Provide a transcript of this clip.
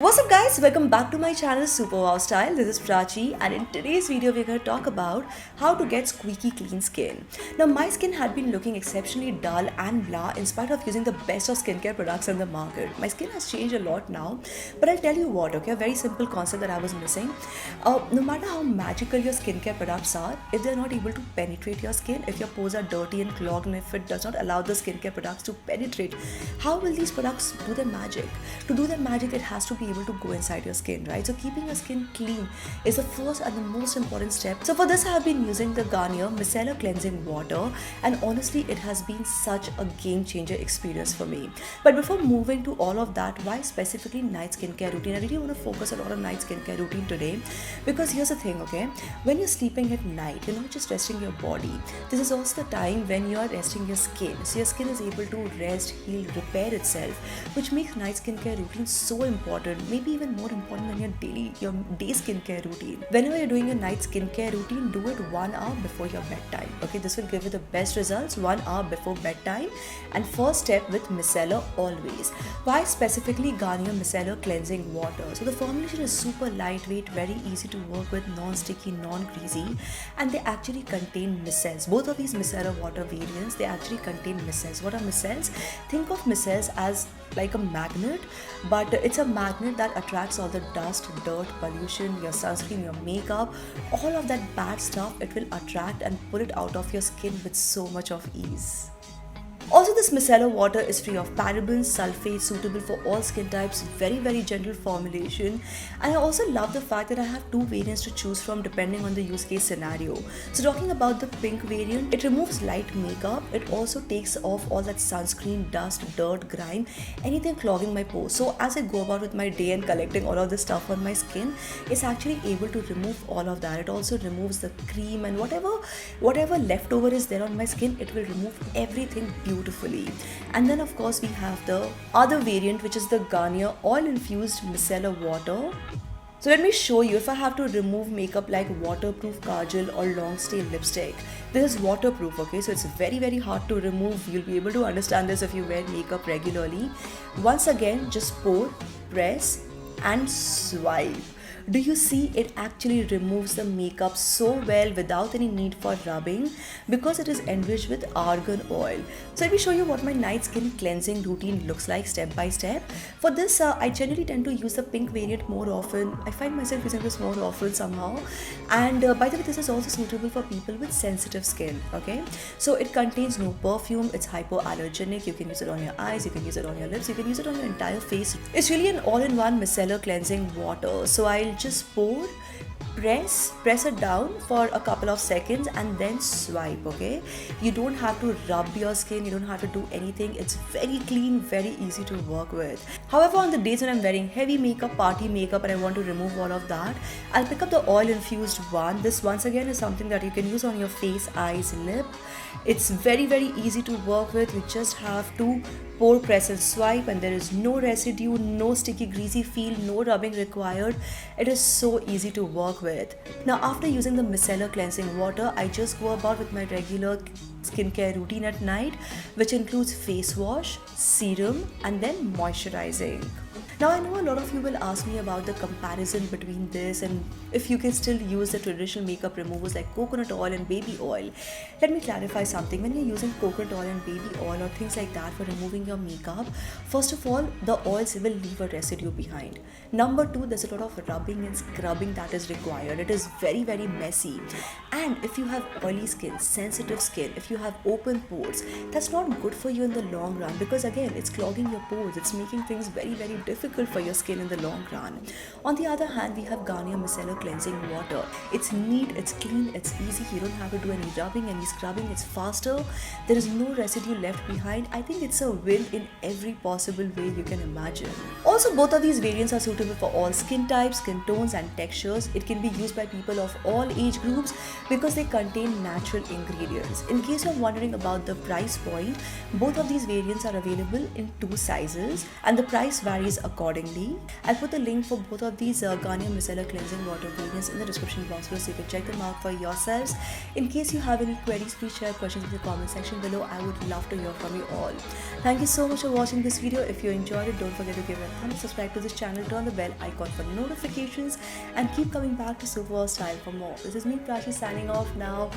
What's up guys, welcome back to my channel Superwowstyle. This is Prachi and in today's video we're going to talk about how to get squeaky clean skin. Now my skin had been looking exceptionally dull and blah in spite of using the best of skincare products in the market. My skin has changed a lot now, but I'll tell you what, okay, a very simple concept that I was missing. No matter how magical your skincare products are, if they're not able to penetrate your skin, if your pores are dirty and clogged and if it does not allow the skincare products to penetrate, how will these products do their magic? To do their magic, it has to be able to go inside your skin, right? So keeping your skin clean is the first and the most important step. So for this I have been using the Garnier Micellar cleansing water, and honestly it has been such a game changer experience for me. But before moving to all of that, why specifically night skincare routine? I really want to focus a lot on night skincare routine today, because here's the thing, okay, when you're sleeping at night, you're not just resting your body. This is also the time when you are resting your skin, so your skin is able to rest, heal, repair itself, which makes night skincare routine so important, maybe even more important than your day skincare routine. Whenever you're doing your night skincare routine, do it 1 hour before your bedtime. Okay, this will give you the best results 1 hour before bedtime. And first step with micellar always. Why specifically Garnier Micellar cleansing water? So the formulation is super lightweight, very easy to work with, non-sticky, non-greasy, and they actually contain micelles. Both of these micellar water variants, they actually contain micelles. What are micelles? Think of micelles as like a magnet, but it's a magnet that attracts all the dust, dirt, pollution, your sunscreen, your makeup, all of that bad stuff. It will attract and pull it out of your skin with so much of ease. Also, this micellar water is free of parabens, sulfate, suitable for all skin types, very gentle formulation. And I also love the fact that I have 2 variants to choose from depending on the use case scenario. So talking about the pink variant, it removes light makeup. It also takes off all that sunscreen, dust, dirt, grime, anything clogging my pores. So as I go about with my day and collecting all of this stuff on my skin, it's actually able to remove all of that. It also removes the cream and whatever leftover is there on my skin, it will remove everything beautifully. And then of course we have the other variant, which is the Garnier Oil-Infused Micellar water. So let me show you if I have to remove makeup like waterproof kajal or long stay lipstick. This is waterproof, okay, so it's very hard to remove. You'll be able to understand this if you wear makeup regularly. Once again, just pour, press and swipe. Do you see it actually removes the makeup so well without any need for rubbing, because it is enriched with argan oil. So let me show you what my night skin cleansing routine looks like step by step. For this, I generally tend to use the pink variant more often. I find myself using this more often somehow. And by the way, this is also suitable for people with sensitive skin, okay? So it contains no perfume, it's hypoallergenic. You can use it on your eyes, you can use it on your lips, you can use it on your entire face. It's really an all-in-one micellar cleansing water. So I'll just pour, press it down for a couple of seconds and then swipe, okay? You don't have to rub your skin, you don't have to do anything. It's very clean, very easy to work with. However, on the days when I'm wearing heavy makeup, party makeup, and I want to remove all of that, I'll pick up the oil-infused one. This once again is something that you can use on your face, eyes, lip. It's very easy to work with. You just have to pour, press and swipe, and there is no residue, no sticky greasy feel, no rubbing required. It is so easy to work with. Now after using the micellar cleansing water, I just go about with my regular skincare routine at night, which includes face wash, serum and then moisturizing. Now I know a lot of you will ask me about the comparison between this and if you can still use the traditional makeup removers like coconut oil and baby oil. Let me clarify something. When you're using coconut oil and baby oil or things like that for removing your makeup, first of all, the oils will leave a residue behind. Number 2, there's a lot of rubbing and scrubbing that is required. It is very messy. And if you have oily skin, sensitive skin, if you have open pores, that's not good for you in the long run, because again, it's clogging your pores. It's making things very difficult for your skin in the long run. On the other hand, we have Garnier Micellar cleansing water. It's neat, it's clean, it's easy. You don't have to do any rubbing, any scrubbing. It's faster. There is no residue left behind. I think it's a win in every possible way you can imagine. Also, both of these variants are suitable for all skin types, skin tones and textures. It can be used by people of all age groups because they contain natural ingredients. In case you're wondering about the price point, both of these variants are available in 2 sizes and the price varies accordingly accordingly. I'll put the link for both of these Garnier Micellar cleansing water variants in the description box below, so you can check them out for yourselves. In case you have any queries, please share questions in the comment section below. I would love to hear from you all. Thank you so much for watching this video. If you enjoyed it, don't forget to give it a thumbs up, subscribe to this channel, turn the bell icon for notifications, and keep coming back to Superwowstyle for more. This is me, Prachi, signing off now.